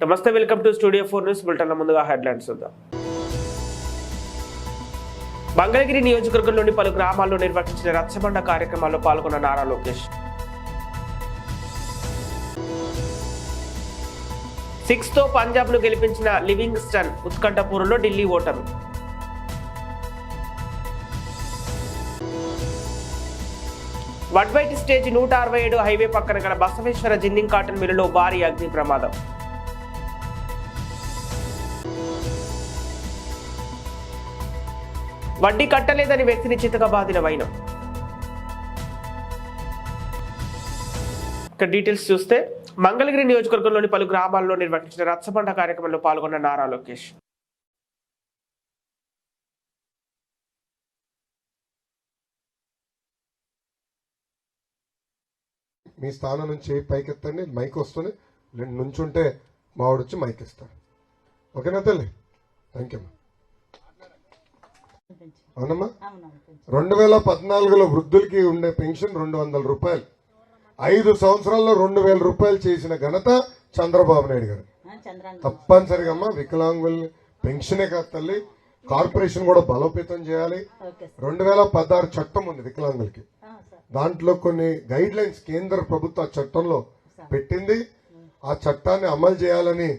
నమస్తే, welcome to studio 4 news bulletin. ముందుగా headlines చూద్దాం. మంగళగిరి నియోజకవర్గంలోని పలు గ్రామాల్లో నిర్వహించిన రచ్చబండ కార్యక్రమాల్లో పాల్గొన్న నారా లోకేష్. 6తో పంజాబ్ను గెలిపించిన లివింగ్స్టన్ ఉత్కంఠపూర్లో ఢిల్లీ ఓటమి. వడ్వైట్ స్టేజ్ 167 హైవే పక్కన గల బసవేశ్వర జిన్నింగ్ కాటన్ మిల్లులో భారీ అగ్ని ప్రమాదం. వడ్డీ కట్టలేదని వ్యక్తిని చితక బాధిన వైనం. ఇక డీటెయిల్స్ చూస్తే, మంగళగిరి నియోజకవర్గంలోని పలు గ్రామాల్లో నిర్వహించిన రచ్చబండ కార్యక్రమంలో పాల్గొన్న నారా లోకేష్. మీ స్థానం నుంచి పైకెత్తండి, మైక్ వస్తుంది, నుంచుంటే మావాడు వచ్చి మైక్ ఇస్తారు. ఓకేనా తల్లి? Thank you. అవునమ్మా, 2014లో వృద్ధులకి ఉండే పెన్షన్ 200 రూపాయలు, 5 సంవత్సరాల్లో 2000 రూపాయలు చేసిన ఘనత చంద్రబాబు నాయుడు గారు. తప్పనిసరిగా అమ్మా వికలాంగుల్ని పెన్షనే కాదు తల్లి, కార్పొరేషన్ కూడా బలోపేతం చేయాలి. 2016 చట్టం ఉంది వికలాంగులకి, దాంట్లో కొన్ని గైడ్ లైన్స్ కేంద్ర ప్రభుత్వ చట్టంలో పెట్టింది. ఆ చట్టాన్ని అమలు చేయాలని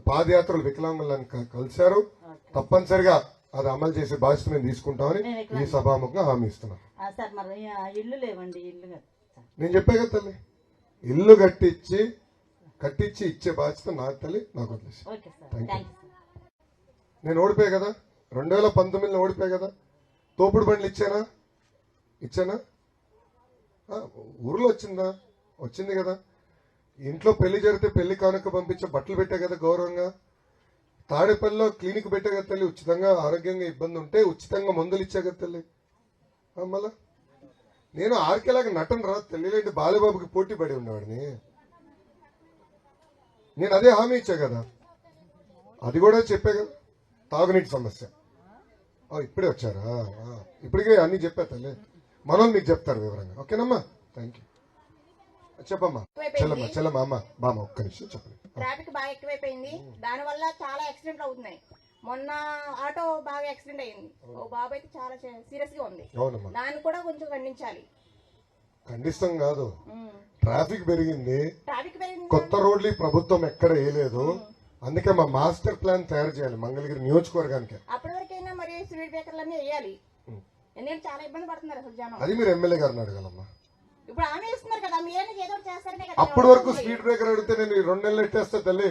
పాదయాత్రలు వికలాంగులను కలిశారు. తప్పనిసరిగా అది అమలు చేసే బాధ్యత మేము తీసుకుంటామని ఈ సభాముఖంగా హామీ ఇస్తున్నాం. నేను చెప్పే కదా తల్లి, ఇల్లు కట్టించి ఇచ్చే బాధ్యత నాకు తల్లి, నాకు వదిలేసి. నేను ఓడిపోయా కదా, 2019లో ఓడిపోయా కదా. తోపుడు బండ్లు ఇచ్చానా? ఊర్లో వచ్చింది కదా. ఇంట్లో పెళ్లి జరిగితే పెళ్లి కానుక పంపించే బట్టలు పెట్టా కదా గౌరవంగా. తాడేపల్లిలో క్లినిక్ పెట్టా కదా తల్లి, ఉచితంగా ఆరోగ్యంగా ఇబ్బంది ఉంటే ఉచితంగా మందులు ఇచ్చా కదా తల్లి. మళ్ళా నేను ఆర్కేలాగా నటన రాదు తల్లి, లేదంటే బాలబాబుకి పోటీ పడి ఉండేవాడిని. నేను అదే హామీ ఇచ్చా కదా, అది కూడా చెప్పా కదా. తాగునీటి సమస్య ఇప్పుడే వచ్చారా? ఇప్పటికే అన్ని చెప్పా తల్లి, మనోళ్ళు మీకు చెప్తారు వివరంగా. ఓకేనమ్మా, థ్యాంక్ యూ. చెప్పమ్మా చెల్లమ్మ అమ్మ బామ్మ ఒక్క నిమిషం చెప్పండి. ట్రాఫిక్ బాగా ఎక్కువైపోయింది, దాని వల్ల చాలా యాక్సిడెంట్లు అవుతున్నాయి. మొన్న ఆటో బాగా యాక్సిడెంట్ అయింది, ఓ బాబు అయితే చాలా సీరియస్ గా ఉంది. దాన్ని కూడా కొంచెం ఖండించాలి. ఖండిస్తాం కాదు, ట్రాఫిక్ పెరిగింది, కొత్త రోడ్లు ప్రభుత్వం ఎక్కడ వేయలేదు. అందుకే మా మాస్టర్ ప్లాన్ తయారు చేయాలి మంగళగిరి నియోజకవర్గానికి. అప్పటి వరకైనా మరి స్పీడ్ బ్రేకర్లన్నీ వేయాలి, ఎందుకంటే చాలా ఇబ్బంది పడుతున్నారు అసలు జనం. అది మీరు ఎమ్మెల్యే గారిని అడగాలమ్మా. ఇప్పుడు ఆమె ఇస్తున్నారు కదా, మీరేనా ఏదో చేస్తారనే కదా. అప్పటి వరకు స్పీడ్ బ్రేకర్ అడిగితే నేను 2 నెలలు ఎట్టేస్తా తల్లి.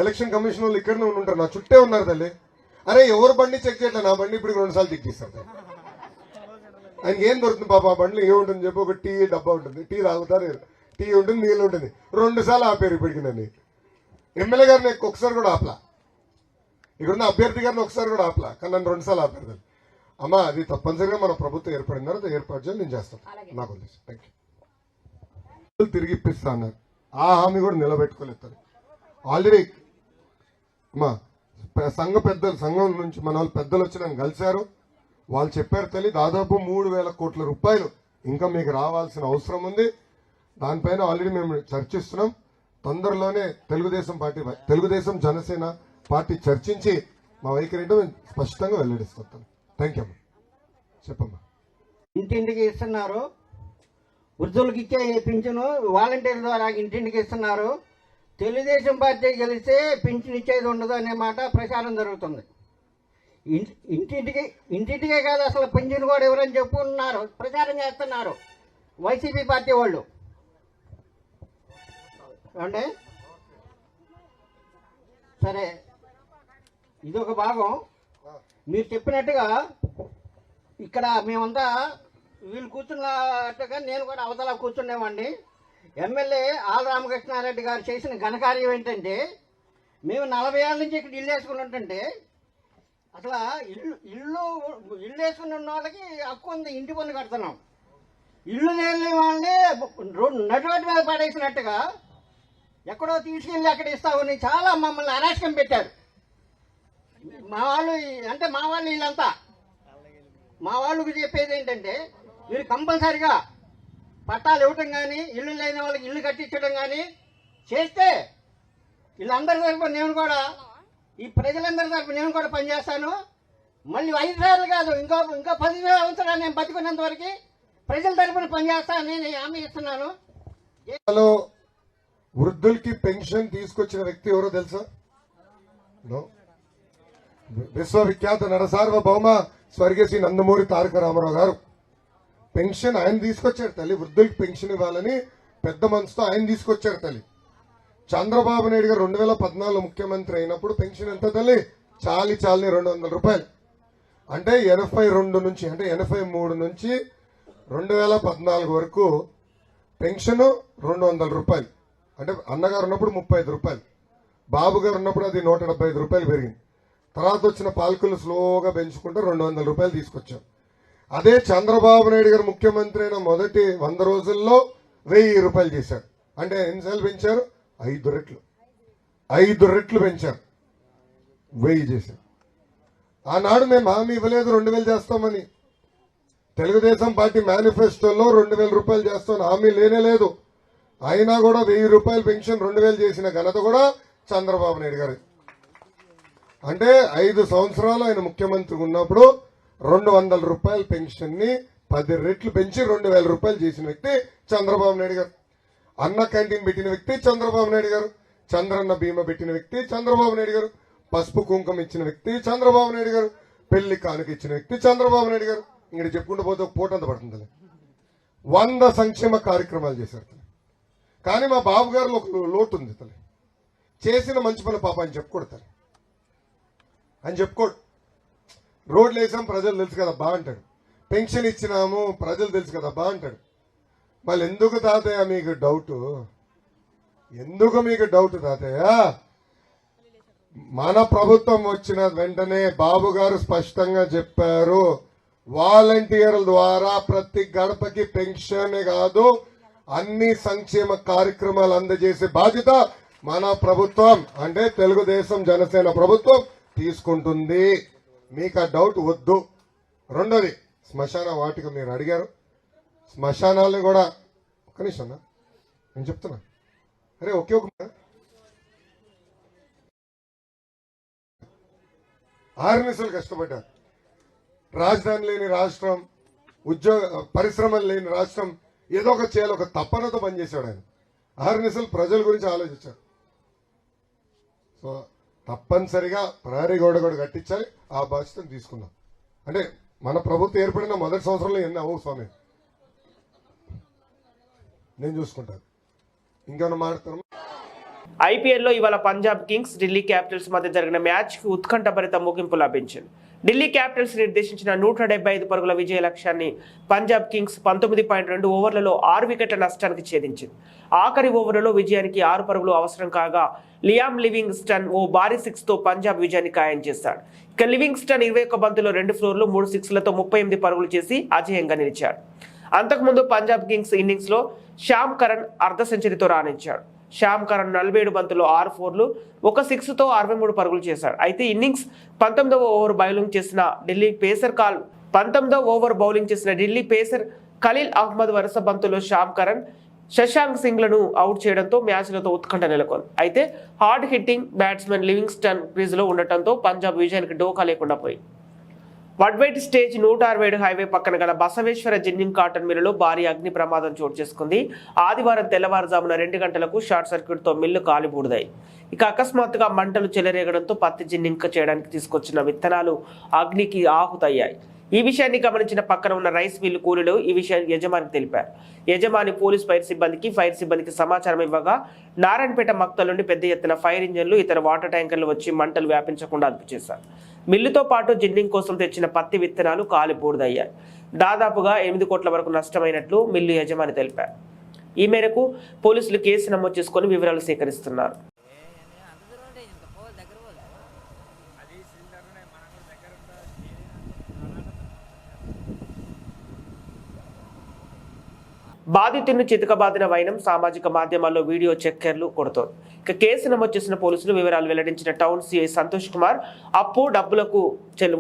ఎలక్షన్ కమిషన్ వాళ్ళు ఇక్కడనే ఉంటారు, నా చుట్టే ఉన్నారు తల్లి. అరే ఎవరు బండి చెక్ చేయట్లేదు, నా బండి ఇప్పుడు 2 సార్లు చెక్ చేస్తారు. ఆయనకి ఏం దొరుకుతుంది పాప, ఆ బండిలో ఏముంటుంది చెప్పి, ఒక టీ డబ్బా ఉంటుంది, టీ తాగుతారు, టీ ఉంటుంది, నీళ్ళు ఉంటుంది. 2 సార్లు ఆపారు ఇప్పటికి నన్ను. ఎమ్మెల్యే గారిని ఒకసారి కూడా ఆపలా, ఇక్కడున్న అభ్యర్థి గారిని ఒకసారి కూడా ఆపలా, కానీ నన్ను 2 సార్లు ఆపారు తల్లి. అమ్మా అది తప్పనిసరిగా మన ప్రభుత్వం ఏర్పడిన తర్వాత ఏర్పాటు చేయాలి, నేను చేస్తాను. నాకు తెలుసు. Thank you. తిరిగి ఇప్పిస్తా అన్నారు, ఆ హామీ కూడా నిలబెట్టుకోలేదు. ఆల్రెడీ అమ్మా సంఘం నుంచి మన వాళ్ళు పెద్దలు వచ్చి నన్ను కలిశారు. వాళ్ళు చెప్పారు తల్లి, దాదాపు 3,000 కోట్ల రూపాయలు ఇంకా మీకు రావాల్సిన అవసరం ఉంది. దానిపైన ఆల్రెడీ మేము చర్చిస్తున్నాం. తొందరలోనే తెలుగుదేశం జనసేన పార్టీ చర్చించి మా వైఖరి స్పష్టంగా వెల్లడిస్తాం. థ్యాంక్ యూ అమ్మా. చెప్పమ్మా. ఇంటింటికి ఇస్తున్నారు, వృద్ధులకు ఇచ్చే పింఛను వాలంటీర్ల ద్వారా ఇంటింటికి ఇస్తున్నారు. తెలుగుదేశం పార్టీ గెలిస్తే పింఛన్ ఇచ్చేది ఉండదు అనే మాట ప్రచారం జరుగుతుంది. ఇంటింటికే కాదు, అసలు పింఛన్ కూడా ఎవరని చెప్పుకున్నారు, ప్రచారం చేస్తున్నారు వైసీపీ పార్టీ వాళ్ళు. అంటే సరే, ఇదొక భాగం. మీరు చెప్పినట్టుగా ఇక్కడ మేమంతా వీళ్ళు కూర్చున్నట్టుగా నేను కూడా అవతల కూర్చునేవాడిని. ఎమ్మెల్యే ఆల రామకృష్ణారెడ్డి గారు చేసిన ఘనకార్యం ఏంటంటే, మేము 40 ఏళ్ళ నుంచి ఇక్కడ ఇల్లు వేసుకుని ఉంటుంటే, అసలు ఇల్లు వేసుకుని ఉన్న వాళ్ళకి హక్కు ఉంది, ఇంటి పన్ను కడుతున్నాం. ఇల్లు లేని వాళ్ళని నటువటి మీద పడేసినట్టుగా ఎక్కడో తీసుకెళ్ళి అక్కడ ఇస్తామని చాలా మమ్మల్ని అరాచకం పెట్టారు. మా వాళ్ళు వీళ్ళంతా మా వాళ్ళకి చెప్పేది ఏంటంటే, మీరు కంపల్సరిగా పట్టాలు ఇవ్వటం కానీ, ఇల్లు లేని వాళ్ళకి ఇల్లు కట్టించడం కానీ చేస్తే వీళ్ళందరి తరఫున నేను కూడా, ఈ ప్రజలందరి తరఫున నేను కూడా పనిచేస్తాను. మళ్ళీ 5 సార్లు కాదు, ఇంకో 10 సంవత్సరాలు నేను బతికున్నంత వరకు ప్రజల తరఫున పనిచేస్తానని నేను హామీ ఇస్తున్నాను. వృద్ధులకి పెన్షన్ తీసుకొచ్చిన వ్యక్తి ఎవరో తెలుసా? విశ్వవిఖ్యాత నరసార్వభౌమ స్వర్గీయ శ్రీ నందమూరి తారక రామారావు గారు పెన్షన్ ఆయన తీసుకొచ్చాడు తల్లి. వృద్ధులకి పెన్షన్ ఇవ్వాలని పెద్ద మనసుతో ఆయన తీసుకొచ్చాడు తల్లి. చంద్రబాబు నాయుడు గారు 2014 ముఖ్యమంత్రి అయినప్పుడు పెన్షన్ ఎంత తల్లి? చాలి 200 రూపాయలు. అంటే 82 నుంచి, అంటే 83 నుంచి 2014 వరకు పెన్షన్ 200 రూపాయలు. అంటే అన్నగారు ఉన్నప్పుడు 35 రూపాయలు, బాబు గారు ఉన్నప్పుడు అది 175 రూపాయలు పెరిగింది. తర్వాత వచ్చిన పాలకులు స్లోగా పెంచుకుంటూ 200 రూపాయలు తీసుకొచ్చాం. అదే చంద్రబాబు నాయుడు గారు ముఖ్యమంత్రి అయిన మొదటి 100 రోజుల్లో 1000 రూపాయలు చేశారు. అంటే ఎన్నిసార్లు పెంచారు? 5 రెట్లు. 5 రెట్లు పెంచారు, 1000 చేశారు. ఆనాడు మేము హామీ ఇవ్వలేదు 2000 చేస్తామని. తెలుగుదేశం పార్టీ మేనిఫెస్టోలో 2000 రూపాయలు చేస్తామని హామీ లేనే లేదు. అయినా కూడా 1000 రూపాయలు పెన్షన్ 2000 చేసిన ఘనత కూడా చంద్రబాబు నాయుడు గారు. అంటే 5 సంవత్సరాలు ఆయన ముఖ్యమంత్రి ఉన్నప్పుడు 200 రూపాయల పెన్షన్ ని 10 రెట్లు పెంచి 2000 రూపాయలు చేసిన వ్యక్తి చంద్రబాబు నాయుడు గారు. అన్న క్యాంటీన్ పెట్టిన వ్యక్తి చంద్రబాబు నాయుడు గారు. చంద్రన్న బీమా పెట్టిన వ్యక్తి చంద్రబాబు నాయుడు గారు. పసుపు కుంకుమ ఇచ్చిన వ్యక్తి చంద్రబాబు నాయుడు గారు. పెళ్లి కానుక ఇచ్చిన వ్యక్తి చంద్రబాబు నాయుడు గారు. ఇక్కడ చెప్పుకుంటూ పోతే ఒక పూట అంత పడుతుంది. 100 సంక్షేమ కార్యక్రమాలు చేశారు. కానీ మా బాబు గారిలో ఒక లోటు ఉంది తల్లి. చేసిన మంచి పని పాప అని చెప్పుకోడు తల్లి, అని చెప్పుకోడు. రోడ్లు వేసాం ప్రజలు తెలుసు కదా బా అంటాడు. పెన్షన్ ఇచ్చినాము ప్రజలు తెలుసు కదా బా అంటాడు. మళ్ళీ ఎందుకు తాతయ్య మీకు డౌట్? ఎందుకు మీకు డౌట్ తాతయ్య? మన ప్రభుత్వం వచ్చిన వెంటనే బాబు గారు స్పష్టంగా చెప్పారు, వాలంటీర్ల ద్వారా ప్రతి గడపకి పెన్షన్ కాదు అన్ని సంక్షేమ కార్యక్రమాలు అందజేసే బాధ్యత మన ప్రభుత్వం, అంటే తెలుగుదేశం జనసేన ప్రభుత్వం తీసుకుంటుంది. మీకు ఆ డౌట్ వద్దు. రెండోది, శ్మశాన వాటిక మీరు అడిగారు. శ్మశానాలని కూడా ఒక్క నిమిషం నేను చెప్తున్నా. అరే ఒకే ఒక 6 నిమిషాలు కష్టపడ్డారు. రాజధాని లేని రాష్ట్రం, పరిశ్రమలు లేని రాష్ట్రం, ఏదో ఒక చేయాలి ఒక తపనతో పనిచేశాడు ఆయన. 6 నిమిషాలు ప్రజల గురించి ఆలోచించాడు. సో తప్పనిసరిగా ప్రహరీ గోడ కూడా కట్టించాలి. ఆ బాధ్యతను తీసుకుందాం. అంటే మన ప్రభుత్వం ఏర్పడిన మొదటి సంవత్సరంలో ఎన్ని అవ్వవు స్వామి, నేను చూసుకుంటాను. ఇంకేమైనా మాట్లాడతాను. ఐపీఎల్లో ఇవాళ పంజాబ్ కింగ్స్ ఢిల్లీ క్యాపిటల్స్ మధ్య జరిగిన మ్యాచ్కి ఉత్కంఠభరిత ముగింపు లభించింది. ఢిల్లీ క్యాపిటల్స్ నిర్దేశించిన 175 పరుగుల విజయ లక్ష్యాన్ని పంజాబ్ కింగ్స్ 19.2 ఓవర్లలో 6 వికెట్ల నష్టానికి ఛేదించింది. ఆఖరి ఓవర్లలో విజయానికి 6 పరుగులు అవసరం కాగా లియామ్ లివింగ్స్టన్ ఓ భారీ 6తో పంజాబ్ విజయాన్ని ఖాయం చేశాడు. ఇక లివింగ్స్టన్ 21 బంతుల్లో 2 ఫ్లోర్లు 3 సిక్స్లతో 38 పరుగులు చేసి అజేయంగా నిలిచాడు. అంతకుముందు పంజాబ్ కింగ్స్ ఇన్నింగ్స్ లో శ్యామ్ కరణ్ అర్ధ సెంచరీతో రాణించాడు. శ్యామ్ కరణ్ 47 బంతుల్లో 6 ఫోర్లు 1 6తో 63 పరుగులు చేశాడు. అయితే ఇన్నింగ్స్ 19వ ఓవర్ బౌలింగ్ చేసిన ఢిల్లీ పేసర్ ఖలీల్ అహ్మద్ వరుస బంతుల్లో శ్యామ్ కరణ్, శశాంక్ సింగ్లను అవుట్ చేయడంతో మ్యాచ్లతో ఉత్కంఠ నెలకొంది. అయితే హార్డ్ హిట్టింగ్ బ్యాట్స్మెన్ లివింగ్స్టన్ క్రీజులో ఉండటంతో పంజాబ్ విజయానికి డోకా లేకుండా పోయింది. వడ్వేట్ స్టేజ్ 167 హైవే పక్కన గల బసవేశ్వర జిన్నింగ్ కాటన్ మిల్లులో భారీ అగ్ని ప్రమాదం చోటు చేసుకుంది. ఆదివారం తెల్లవారుజామున 2 గంటలకు షార్ట్ సర్క్యూట్తో మిల్లు కాలిబూడిదాయి. ఇక అకస్మాత్తుగా మంటలు చెలరేగడంతో పత్తి జిన్నింగ్ చేయడానికి తీసుకొచ్చిన విత్తనాలు అగ్నికి ఆహుతయ్యాయి. ఈ విషయాన్ని గమనించిన పక్కన ఉన్న రైస్ మిల్లు కూలీలు ఈ విషయాన్ని యజమానికి తెలిపారు. యజమాని పోలీస్ ఫైర్ సిబ్బందికి సమాచారం ఇవ్వగా నారాయణపేట మక్తల్ నుండి పెద్ద ఎత్తున ఫైర్ ఇంజన్లు, ఇతర వాటర్ ట్యాంకర్లు వచ్చి మంటలు వ్యాపించకుండా అదుపు చేశారు. మిల్లుతో పాటు జిన్నింగ్ కోసం తెచ్చిన పత్తి విత్తనాలు కాలిబూడిదయ్యాయి. దాదాపుగా 8 కోట్ల వరకు నష్టమైనట్లు మిల్లు యజమాని తెలిపారు. ఈ మేరకు పోలీసులు కేసు నమోదు చేసుకుని వివరాలు సేకరిస్తున్నారు. బాధితుడిని చితకబాదిన వైనం సామాజిక మాధ్యమాల్లో వీడియో చక్కర్లు కొడుతోంది. ఇక కేసు నమోదు చేసిన పోలీసులు వివరాలు వెల్లడించిన టౌన్ సిఐ సంతోష్ కుమార్ డబ్బులకు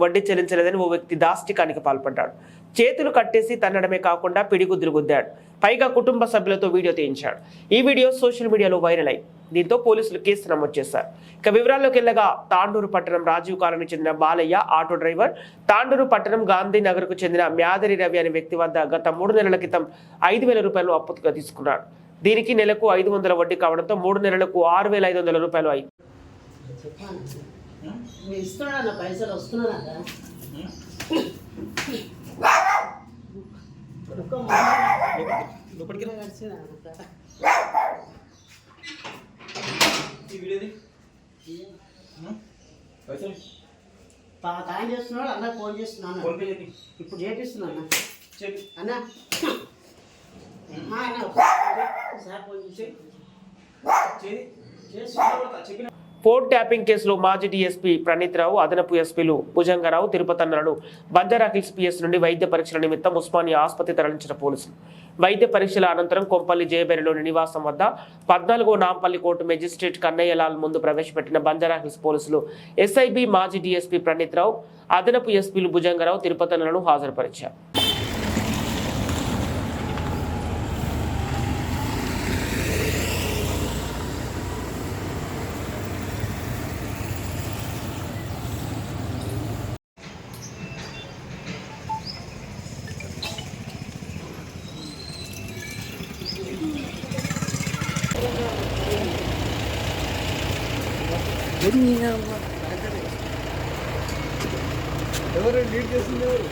వడ్డీ చెల్లించలేదని ఓ వ్యక్తి దాష్టికానికి పాల్పడ్డాడు. చేతులు కట్టేసి తన్నడమే కాకుండా పిడిగుద్దులు గుద్దాడు. పైగా కుటుంబ సభ్యులతో వీడియో తీయించాడు. ఈ వీడియో సోషల్ మీడియాలో వైరల్ అయింది. దీంతో పోలీసులు కేసు నమోదు చేశారు. ఇక వివరాల్లోకి వెళ్ళగా తాండూరు పట్టణం రాజీవ్ కాలనీ చెందిన బాలయ్య ఆటో డ్రైవర్, తాండూరు పట్టణం గాంధీనగర్కు చెందిన మ్యాదరి రవి అనే వ్యక్తి వద్ద గత 3 నెలల క్రితం 5,000 రూపాయలు అప్పుగా తీసుకున్నాడు. దీనికి నెలకు 500 వడ్డీ కావడంతో 3 నెలలకు 6,500 రూపాయలు అయింది. పైసలు వస్తున్నా ఆయన చేస్తున్నాడు అన్న ఫోన్ చేస్తున్నాను ఇప్పుడు చేపిస్తున్నా అన్న అన్న సార్ ఫోన్ చేసి ఫోన్ ట్యాపింగ్ కేసులో మాజీ డీఎస్పీ ప్రణీత్ రావు, అదనపు ఎస్పీలు భుజంగరావు, తిరుపతన్నలను బంజారా హిల్స్ పిఎస్ నుండి వైద్య పరీక్షల నిమిత్తం ఉస్మానియా ఆసుపత్రి తరలించిన పోలీసులు వైద్య పరీక్షల అనంతరం కొంపల్లి జయబెరిలోని నివాసం వద్ద 14వ నాంపల్లి కోర్టు మెజిస్ట్రేట్ కన్నయ్యలాల్ ముందు ప్రవేశపెట్టిన బంజారా హిల్స్ పోలీసులు ఎస్ఐబి మాజీ డీఎస్పీ ప్రణీత్ రావు, అదనపు ఎస్పీలు భుజంగరావు, తిరుపతన్నలను హాజరుపరిచారు. ఎవరు లీడ్ చేసింది ఎవరు?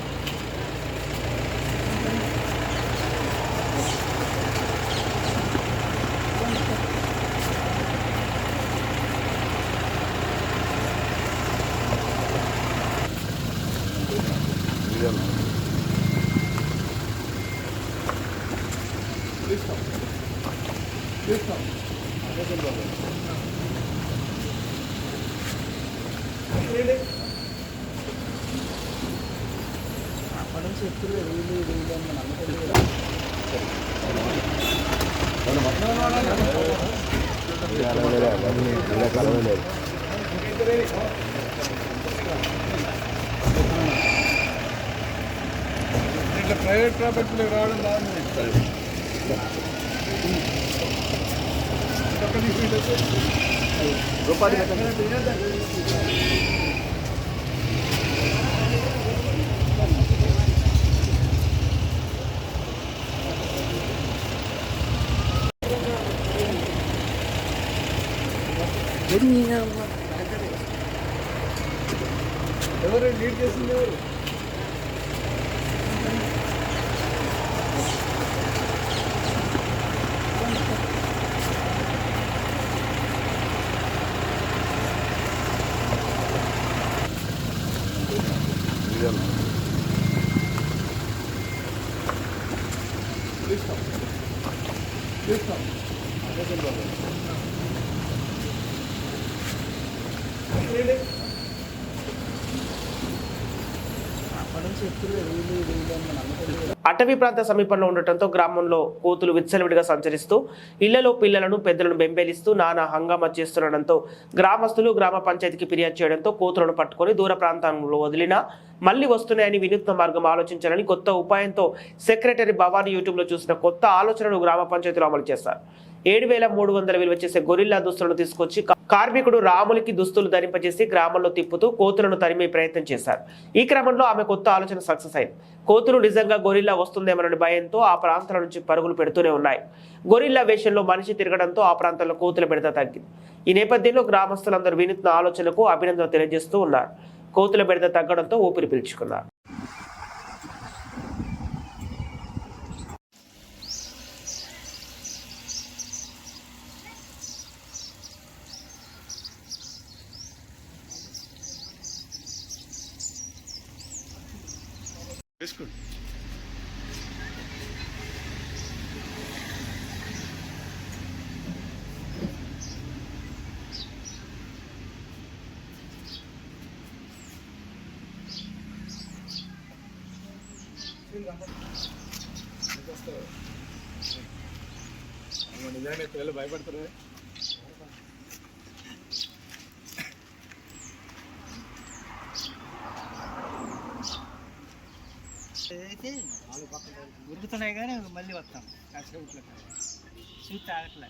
ఇట్లా ప్రైవేట్ ప్రాపర్టీలో రావడం బాగుంది. ఎవరు లీడ్ చేసింది ఎవరు? అటవీ ప్రాంత సమీపంలో ఉండటంతో గ్రామంలో కోతులు విచ్చలవిడిగా సంచరిస్తూ ఇళ్లలో పిల్లలను పెద్దలను బెంబేలిస్తూ నానా హంగామా చేస్తుండటంతో గ్రామస్తులు గ్రామ పంచాయతీకి ఫిర్యాదు చేయడంతో కోతులను పట్టుకొని దూర ప్రాంతంలో వదిలినా మళ్లీ వస్తున్నాయని వినూత్న మార్గం ఆలోచించాలని కొత్త ఉపాయంతో సెక్రటరీ భవానీ యూట్యూబ్లో చూసిన కొత్త ఆలోచనను గ్రామ పంచాయతీలో అమలు చేశారు. 7,300 విలువ చేసే గొరిల్లా దుస్తులను తీసుకొచ్చి కార్మికుడు రాములకి దుస్తులు ధరింపజేసి గ్రామంలో తిప్పుతూ కోతులను తరిమే ప్రయత్నం చేశారు. ఈ క్రమంలో ఆమె కొత్త ఆలోచన సక్సెస్ అయింది. కోతులు నిజంగా గొరిల్లా వస్తుందేమోనని భయంతో ఆ ప్రాంతాల నుంచి పరుగులు పెడుతూనే ఉన్నాయి. గొరిల్లా వేషంలో మనిషి తిరగడంతో ఆ ప్రాంతంలో కోతుల బెడద తగ్గింది. ఈ నేపథ్యంలో గ్రామస్తులందరూ వినూత్న ఆలోచనకు అభినందనలు తెలియజేస్తూ ఉన్నారు. కోతుల బెడద తగ్గడంతో ఊపిరి పీల్చుకున్నారు. నిజంగా పిల్లలు భయపడతారు. అయితే ఉరుకుతున్నాయి కానీ మళ్ళీ వస్తాం కాసేపుట్లో చూసి తాగట్లే.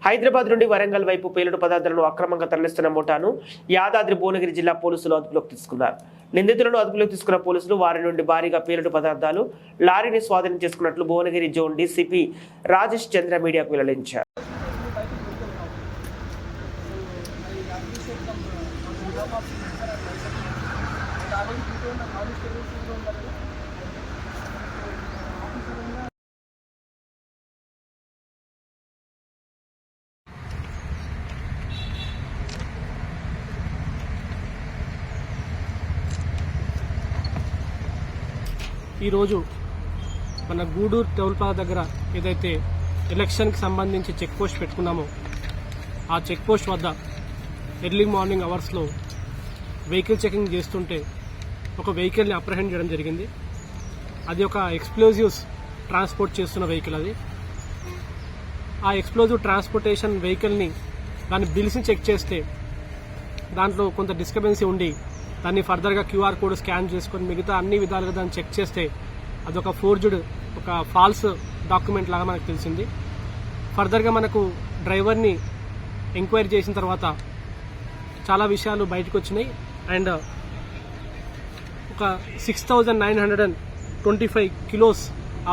హైదరాబాద్ నుండి వరంగల్ వైపు పేలుడు పదార్థాలను అక్రమంగా తరలిస్తున్న ముఠాను యాదాద్రి భువనగిరి జిల్లా పోలీసులు అదుపులోకి తీసుకున్నారు. నిందితులను అదుపులోకి తీసుకున్న పోలీసులు వారి నుండి భారీగా పేలుడు పదార్థాలు లారీని స్వాధీనం చేసుకున్నట్లు భువనగిరి జోన్ డీసీపీ రాజేష్ చంద్ర మీడియాకు వెల్లడించారు. ఈరోజు మన గూడూరు టోల్ ప్లాజా దగ్గర ఏదైతే ఎలక్షన్కి సంబంధించి చెక్ పోస్ట్ పెట్టుకున్నామో ఆ చెక్ పోస్ట్ వద్ద ఎర్లీ మార్నింగ్ అవర్స్లో వెహికల్ చెకింగ్ చేస్తుంటే ఒక వెహికల్ని అప్రహెండ్ చేయడం జరిగింది. అది ఒక ఎక్స్ప్లోజివ్స్ ట్రాన్స్పోర్ట్ చేస్తున్న వెహికల్. అది ఆ ఎక్స్ప్లోజివ్ ట్రాన్స్పోర్టేషన్ వెహికల్ని దాని బిల్స్ని చెక్ చేస్తే దాంట్లో కొంత డిస్టర్బెన్సీ ఉండి దాన్ని ఫర్దర్గా క్యూఆర్ కోడ్ స్కాన్ చేసుకొని మిగతా అన్ని విధాలుగా దాన్ని చెక్ చేస్తే అదొక ఫోర్జ్డ్ ఒక ఫాల్స్ డాక్యుమెంట్ లాగా మనకు తెలిసింది. ఫర్దర్గా మనకు డ్రైవర్ని ఎంక్వైరీ చేసిన తర్వాత చాలా విషయాలు బయటకు వచ్చినాయి. అండ్ ఒక 6,925 కిలోస్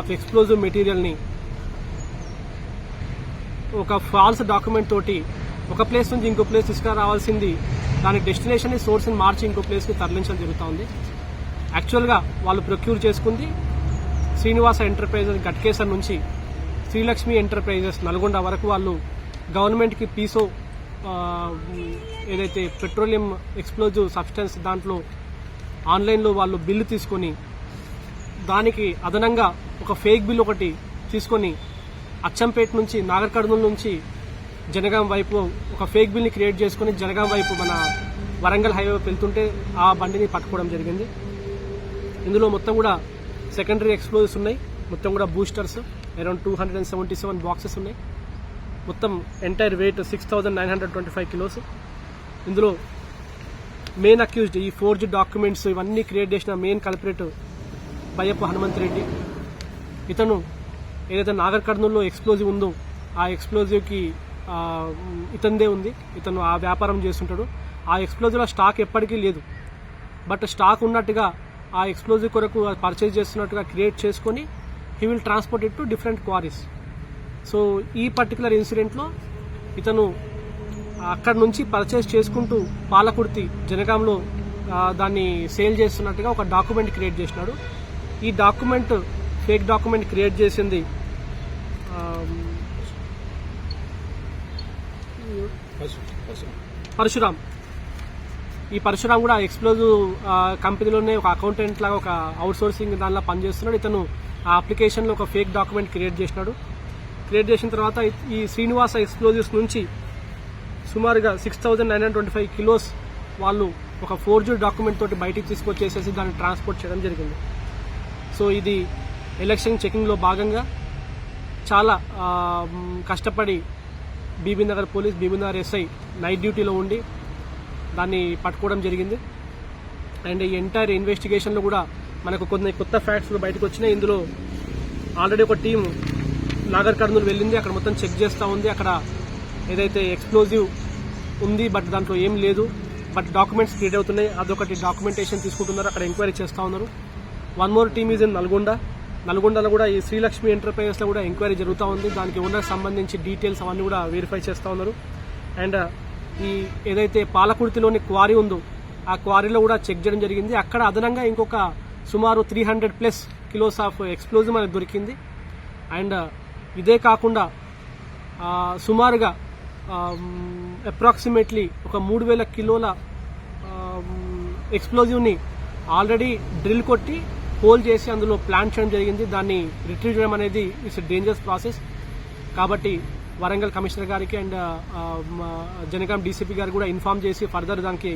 ఆఫ్ ఎక్స్ప్లోజివ్ మెటీరియల్ని ఒక ఫాల్స్ డాక్యుమెంట్ తోటి ఒక ప్లేస్ నుంచి ఇంకో ప్లేస్ తీసుకురావాల్సింది దాని డెస్టినేషన్ సోర్స్ని మార్చి ఇంకో ప్లేస్కి తరలించడం జరుగుతూ ఉంది. యాక్చువల్గా వాళ్ళు ప్రొక్యూర్ చేసుకుంది శ్రీనివాస ఎంటర్ప్రైజెస్ గట్కేసర్ నుంచి శ్రీలక్ష్మి ఎంటర్ప్రైజెస్ నల్గొండ వరకు వాళ్ళు గవర్నమెంట్కి పీసో ఏదైతే పెట్రోలియం ఎక్స్ప్లోజివ్ సబ్స్టెన్స్ దాంట్లో ఆన్లైన్లో వాళ్ళు బిల్లు తీసుకొని దానికి అదనంగా ఒక ఫేక్ బిల్ ఒకటి తీసుకొని అచ్చంపేట నుంచి నాగర్ కర్నూలు నుంచి జనగాం వైపు ఒక ఫేక్ బిల్ని క్రియేట్ చేసుకుని జనగాం వైపు మన వరంగల్ హైవే వెళ్తుంటే ఆ బండిని పట్టుకోవడం జరిగింది. ఇందులో మొత్తం కూడా సెకండరీ ఎక్స్ప్లోజివ్స్ ఉన్నాయి. మొత్తం కూడా బూస్టర్స్ అరౌండ్ 277 బాక్సెస్ ఉన్నాయి. మొత్తం ఎంటైర్ వెయిట్ 6,925 కిలోస్. ఇందులో మెయిన్ అక్యూజ్డ్ ఈ ఫోర్జ్ డాక్యుమెంట్స్ ఇవన్నీ క్రియేట్ చేసిన మెయిన్ కల్పరేట్ బయ్యప్ప హనుమంత్ రెడ్డి. ఇతను ఏదైతే నాగర్ కర్నూలులో ఎక్స్ప్లోజివ్ ఉందో ఆ ఎక్స్ప్లోజివ్కి ఇతందే ఉంది. ఇతను ఆ వ్యాపారం చేస్తుంటాడు. ఆ ఎక్స్ప్లోజివ్లో స్టాక్ ఎప్పటికీ లేదు. బట్ స్టాక్ ఉన్నట్టుగా ఆ ఎక్స్ప్లోజివ్ కొరకు పర్చేజ్ చేస్తున్నట్టుగా క్రియేట్ చేసుకొని he will transport it to different queries. So ఈ పర్టికులర్ ఇన్సిడెంట్లో ఇతను అక్కడి నుంచి పర్చేజ్ చేసుకుంటూ పాలకుర్తి జనగాంలో దాన్ని సేల్ చేస్తున్నట్టుగా ఒక డాక్యుమెంట్ క్రియేట్ చేసినాడు. ఈ డాక్యుమెంట్ ఫేక్ డాక్యుమెంట్ క్రియేట్ చేసింది పరశురామ్. ఈ పరశురామ్ కూడా ఎక్స్ప్లోజివ్ కంపెనీలోనే ఒక అకౌంటెంట్ లాగా ఒక అవుట్ సోర్సింగ్ దానిలో పనిచేస్తున్నాడు. ఇతను ఆ అప్లికేషన్లో ఒక ఫేక్ డాక్యుమెంట్ క్రియేట్ చేసినాడు. క్రియేట్ చేసిన తర్వాత ఈ శ్రీనివాస ఎక్స్ప్లోజివ్స్ నుంచి సుమారుగా 6,925 కిలోస్ వాళ్ళు ఒక ఫోర్జ్డ్ డాక్యుమెంట్ తోటి బయటికి తీసుకొచ్చేసేసి దాన్ని ట్రాన్స్పోర్ట్ చేయడం జరిగింది. సో ఇది ఎలక్షన్ చెకింగ్లో భాగంగా చాలా కష్టపడి Bibinagar police Bibinagar SI night డ్యూటీలో ఉండి దాన్ని పట్టుకోవడం జరిగింది. అండ్ ఈ ఎంటైర్ ఇన్వెస్టిగేషన్లో కూడా మనకు కొన్ని కొత్త ఫ్యాక్ట్స్ బయటకు వచ్చినాయి. ఇందులో ఆల్రెడీ ఒక టీం నాగర్ కర్నూలు వెళ్ళింది. అక్కడ మొత్తం చెక్ చేస్తూ ఉంది. అక్కడ ఏదైతే ఎక్స్ప్లోజివ్ ఉంది బట్ దాంట్లో ఏం లేదు, బట్ డాక్యుమెంట్స్ క్రియేట్ అవుతున్నాయి. అదొకటి డాక్యుమెంటేషన్ తీసుకుంటున్నారు. అక్కడ ఎంక్వైరీ చేస్తూ ఉన్నారు. One more team is in Nalgonda. నల్గొండలో కూడా ఈ శ్రీలక్ష్మి ఎంటర్ప్రైజెస్లో కూడా ఎంక్వైరీ జరుగుతూ ఉంది. దానికి ఓనర్కి సంబంధించి డీటెయిల్స్ అవన్నీ కూడా వెరిఫై చేస్తూ ఉన్నారు. అండ్ ఈ ఏదైతే పాలకుర్తిలోని క్వారీ ఉందో ఆ క్వారీలో కూడా చెక్ చేయడం జరిగింది. అక్కడ అదనంగా ఇంకొక సుమారు 300+ కిలోస్ ఆఫ్ ఎక్స్ప్లోజివ్ మనకు దొరికింది. అండ్ ఇదే కాకుండా సుమారుగా అప్రాక్సిమేట్లీ ఒక 3000 కిలోల ఎక్స్ప్లోజివ్ని ఆల్రెడీ డ్రిల్ కొట్టి హోల్ చేసి అందులో ప్లాంట్ చేయడం జరిగింది. దాన్ని రిట్రీవ్ చేయడం అనేది ఇట్స్ డేంజరస్ ప్రాసెస్. కాబట్టి వరంగల్ కమిషనర్ గారికి అండ్ జనగాం డీసీపీ గారికి కూడా ఇన్ఫార్మ్ చేసి ఫర్దర్ దానికి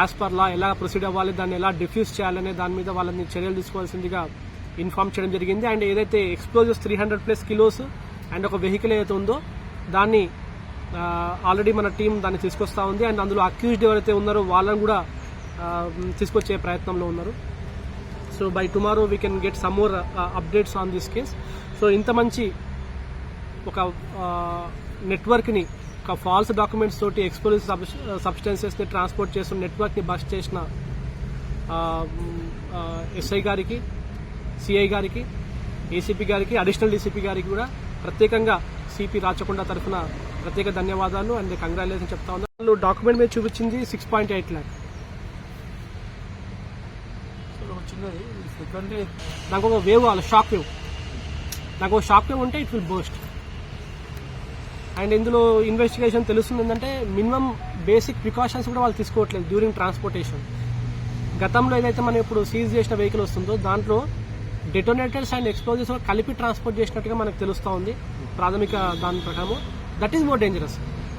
యాజ్ పర్ లా ఎలా ప్రొసీడ్ అవ్వాలి, దాన్ని ఎలా డిఫ్యూజ్ చేయాలనే దాని మీద వాళ్ళని చర్యలు తీసుకోవాల్సిందిగా ఇన్ఫార్మ్ చేయడం జరిగింది. అండ్ ఏదైతే ఎక్స్ప్లోజివ్స్ 300+ కిలోస్ అండ్ ఒక వెహికల్ ఏదైతే ఉందో దాన్ని ఆల్రెడీ మన టీం దాన్ని తీసుకొస్తా ఉంది. అండ్ అందులో అక్యూజ్డ్ ఎవరైతే ఉన్నారో వాళ్ళని కూడా తీసుకొచ్చే ప్రయత్నంలో ఉన్నారు. So by tomorrow we can get some more updates on this case. So ఇంత మంచి ఒక నెట్వర్క్ని, ఒక ఫాల్స్ డాక్యుమెంట్స్ తోటి ఎక్స్ప్లోజివ్ సబ్స్టెన్సెస్ని ట్రాన్స్పోర్ట్ చేస్తున్న నెట్వర్క్ని బస్ట్ చేసిన ఎస్ఐ గారికి, సిఐ గారికి, ఏసీపీ గారికి, అడిషనల్ డీసీపీ గారికి కూడా ప్రత్యేకంగా సిపి రాచకొండ తరఫున ప్రత్యేక ధన్యవాదాలు అండ్ కంగ్రాచులేషన్ చెప్తా ఉన్నారు. డాక్యుమెంట్ మీద చూపించింది 6.8 lakh. నాకు ఒక వేవ్ కావాలి, షాక్ వేవ్. నాకు ఒక షాక్ వేవ్ ఉంటే ఇట్ విల్ బర్స్ట్. అండ్ ఇందులో ఇన్వెస్టిగేషన్ తెలుస్తుంది ఏంటంటే మినిమం బేసిక్ ప్రికాషన్స్ కూడా వాళ్ళు తీసుకోవట్లేదు డ్యూరింగ్ ట్రాన్స్పోర్టేషన్. గతంలో ఏదైతే మనం ఇప్పుడు సీజ్ చేసిన వెహికల్ వస్తుందో దాంట్లో డెటోనేటర్స్ అండ్ ఎక్స్ప్లోజివ్స్ కలిపి ట్రాన్స్పోర్ట్ చేసినట్టుగా మనకు తెలుస్తూ ఉంది ప్రాథమిక దాని ప్రకారం. That is more dangerous.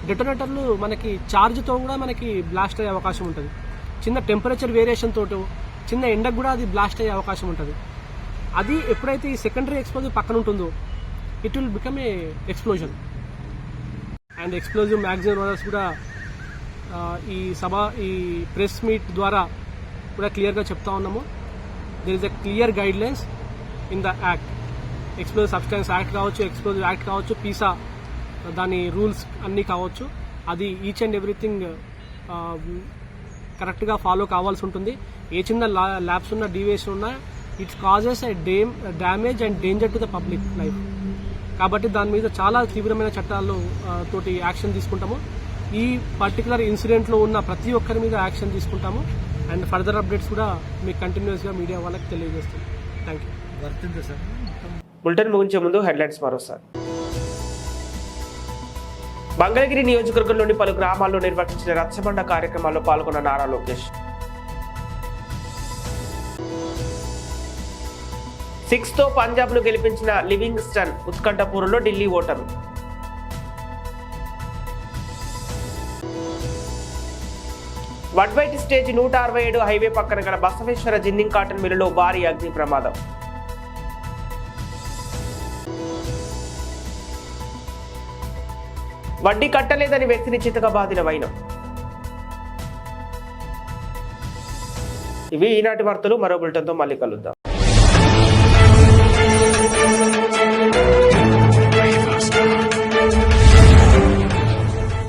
డెటోనేటర్లు మనకి ఛార్జ్తో కూడా మనకి బ్లాస్ట్ అయ్యే అవకాశం ఉంటుంది. చిన్న టెంపరేచర్ వేరియేషన్ తోటి చిన్న ఎండకు కూడా అది బ్లాస్ట్ అయ్యే అవకాశం ఉంటుంది. అది ఎప్పుడైతే ఈ సెకండరీ ఎక్స్ప్లోజివ్ పక్కన ఉంటుందో it will become a explosion. And explosive magazine owners కూడా ఈ ప్రెస్ మీట్ ద్వారా కూడా క్లియర్గా చెప్తా ఉన్నాము. There is a clear guide lines in the act. Explosive substance act కావచ్చు, ఎక్స్ప్లోజివ్ యాక్ట్ కావచ్చు, పీసా దాని రూల్స్ అన్నీ కావచ్చు. అది ఈచ్ అండ్ ఎవ్రీథింగ్ కరెక్ట్గా ఫాలో కావాల్సి ఉంటుంది. ఏ చిన్న ల్యాబ్స్ ఉన్నా, డీవియేషన్ ఉన్నా it's causes a damage and danger to the public life. కాబట్టి దాని మీద చాలా తీవ్రమైన చట్టాలు తోటి యాక్షన్ తీసుకుంటాము. ఈ పర్టికులర్ ఇన్సిడెంట్లో ఉన్న ప్రతి ఒక్కరి మీద యాక్షన్ తీసుకుంటాము. అండ్ ఫర్దర్ అప్డేట్స్ కూడా మీకు కంటిన్యూస్గా మీడియా వాళ్ళకి తెలియజేస్తాం. Thank you. బులెటిన్ ముగించే ముందు హెడ్లైన్స్ మరోసారి. మంగళగిరి నియోజకవర్గంలోని పలు గ్రామాల్లో నిర్వహించిన రచ్చబండ కార్యక్రమాల్లో పాల్గొన్న నారా లోకేష్. 6తో పంజాబ్ ను గెలిపించిన లివింగ్స్టన్ ఉత్కంఠపూర్లో ఢిల్లీ ఓటమి. వడ్వైట్ స్టేజ్ 167 హైవే పక్కన గల బసవేశ్వర జిన్నింగ్ కాటన్ మిల్లులో భారీ అగ్ని ప్రమాదం. వడ్డీ కట్టలేదని వ్యక్తిని చితకబాదిన వైనం. ఇవి ఈనాటి వార్తలు. మరో బులెటిన్తో మళ్ళీ కలుద్దాం.